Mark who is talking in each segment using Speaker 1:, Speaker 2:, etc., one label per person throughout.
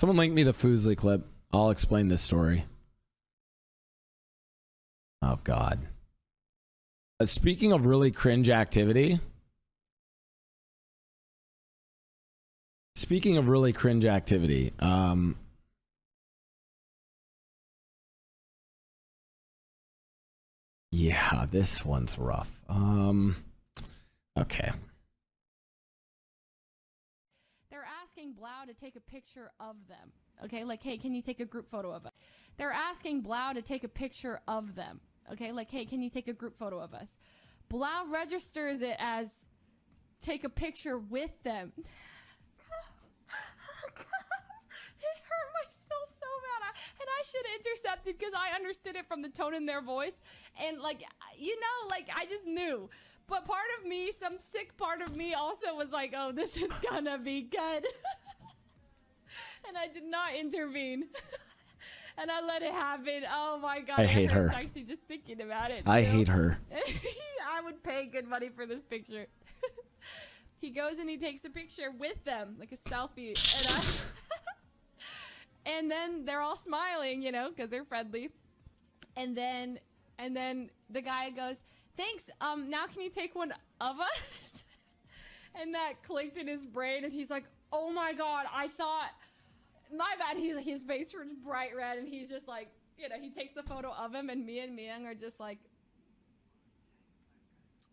Speaker 1: Someone link me the Fuslie clip. I'll explain this story. Oh God. Speaking of really cringe activity. Yeah, this one's rough. Okay.
Speaker 2: They're asking Blau to take a picture of them. Okay, like, hey, can you take a group photo of us? They're asking Blau to take a picture of them. Okay, like, hey, can you take a group photo of us? Blau registers it as take a picture with them. It hurt myself so bad. And I should have intercepted because I understood it from the tone in their voice. And, like, you know, like, I just knew. But part of me, some sick part of me also was like, oh, this is gonna be good. And I did not intervene. And I let it happen. Oh my God.
Speaker 1: I hate her.
Speaker 2: Actually just thinking about it.
Speaker 1: I hate her.
Speaker 2: I would pay good money for this picture. He goes and he takes a picture with them, like a selfie. And then they're all smiling, you know, because they're friendly. And then the guy goes, thanks, now can you take one of us? And that clicked in his brain and he's like, oh my God, I thought, my bad, his face was bright red and he's just like, you know, he takes the photo of him and me and Myung are just like,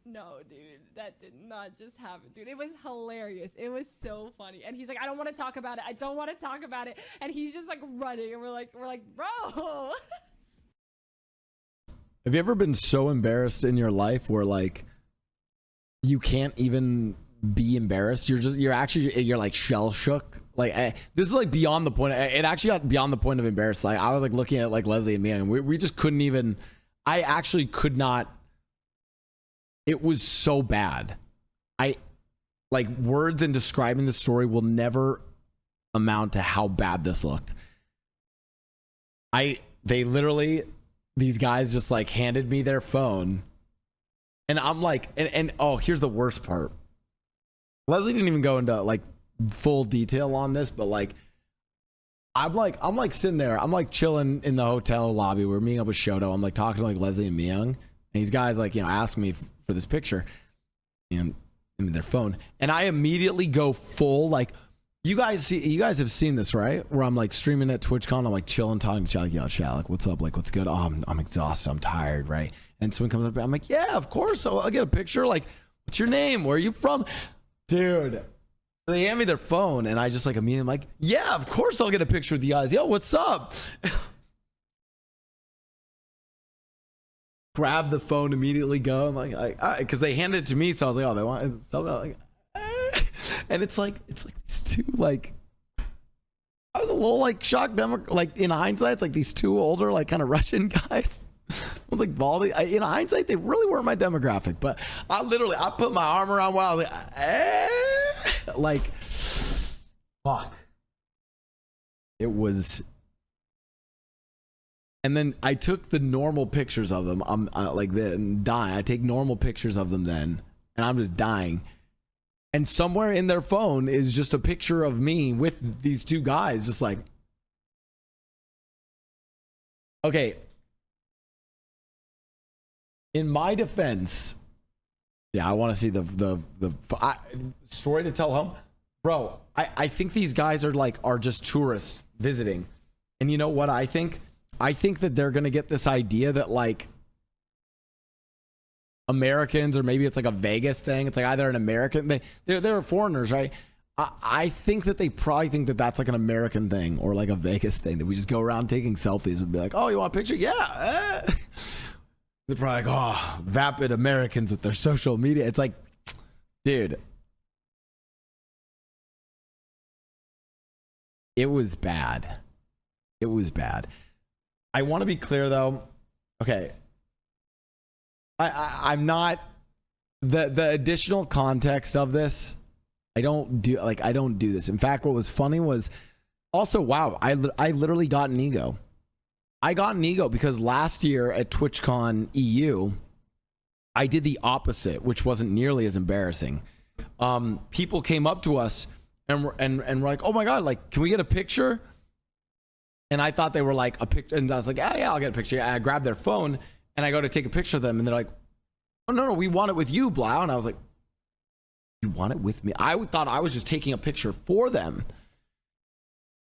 Speaker 2: no, dude, that did not just happen, dude. It was hilarious. It was so funny. And he's like, I don't want to talk about it. I don't want to talk about it. And he's just like running and we're like, bro.
Speaker 1: Have you ever been so embarrassed in your life where like you can't even be embarrassed? You're like shell shook. Like this is like beyond the point. It actually got beyond the point of embarrassed. Like I was like looking at like Leslie and me and we just couldn't even, I actually could not. It was so bad. Like words in describing the story will never amount to how bad this looked. They literally, these guys just like handed me their phone and I'm like, and oh, here's the worst part. Leslie didn't even go into like full detail on this, but like, I'm like sitting there, I'm like chilling in the hotel lobby. We're meeting up with Shoto. I'm like talking to like Leslie and Myung, and these guys like, you know, ask me for this picture and in their phone. And I immediately go full, like, you guys have seen this, right? Where I'm like streaming at TwitchCon, I'm like chilling, talking to chat, like, yo, chat, like, what's up? Like, what's good? Oh, I'm exhausted. I'm tired, right? And someone comes up, I'm like, yeah, of course. I'll get a picture. Like, what's your name? Where are you from? Dude, they hand me their phone and I just like immediately, I'm like, yeah, of course I'll get a picture with you guys. Yo, what's up? Grab the phone, immediately go. I'm like, because they handed it to me, so I was like, oh, they want it. So like, and it's like these two, like, I was a little like shocked. Like in hindsight, it's like these two older, like kind of Russian guys. I was like, Baldy. In hindsight, they really weren't my demographic, but I put my arm around one. I was like, fuck. It was. And then I took the normal pictures of them. I'm like then dying. I take normal pictures of them then, and I'm just dying. And somewhere in their phone is just a picture of me with these two guys, just like. Okay. In my defense, yeah, I want to see the story to tell home, bro. I think these guys are just tourists visiting, and you know what I think. I think that they're going to get this idea that like Americans, or maybe it's like a Vegas thing. It's like either an American, they're foreigners, right? I think that they probably think that that's like an American thing or like a Vegas thing, that we just go around taking selfies and be like, oh, you want a picture? Yeah. They're probably like, oh, vapid Americans with their social media. It's like, dude, it was bad. It was bad. I want to be clear though. Okay. I'm not the additional context of this. I don't do this. In fact, what was funny was also, wow, I literally got an ego. I got an ego because last year at TwitchCon EU, I did the opposite, which wasn't nearly as embarrassing. People came up to us and were like, oh my God, like, can we get a picture? And I thought they were like a picture, and I was like, yeah, I'll get a picture. And I grabbed their phone and I go to take a picture of them, and they're like, oh no, we want it with you, Blau. And I was like, you want it with me? I thought I was just taking a picture for them.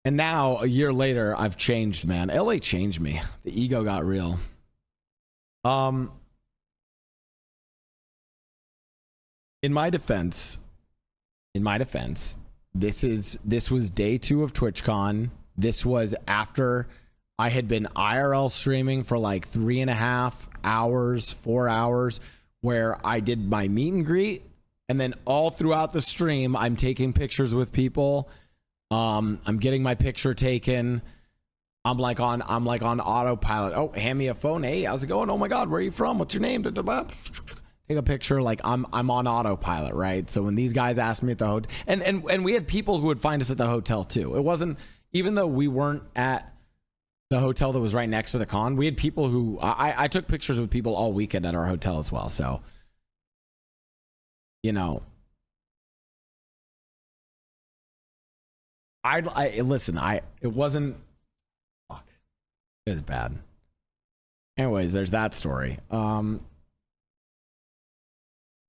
Speaker 1: And now a year later, I've changed, man. LA changed me. The ego got real. In my defense, this was day 2 of TwitchCon. This was after I had been IRL streaming for like 3.5 hours, 4 hours, where I did my meet and greet, and then all throughout the stream, I'm taking pictures with people. I'm getting my picture taken. I'm like on autopilot. Oh, hand me a phone. Hey, how's it going? Oh my God, where are you from? What's your name? Take a picture. Like I'm on autopilot, right? So when these guys asked me at the hotel, and we had people who would find us at the hotel too. It wasn't, even though we weren't at the hotel that was right next to the con, we had people who I took pictures with people all weekend at our hotel as well. So, you know, it wasn't, fuck, it was bad. Anyways, there's that story.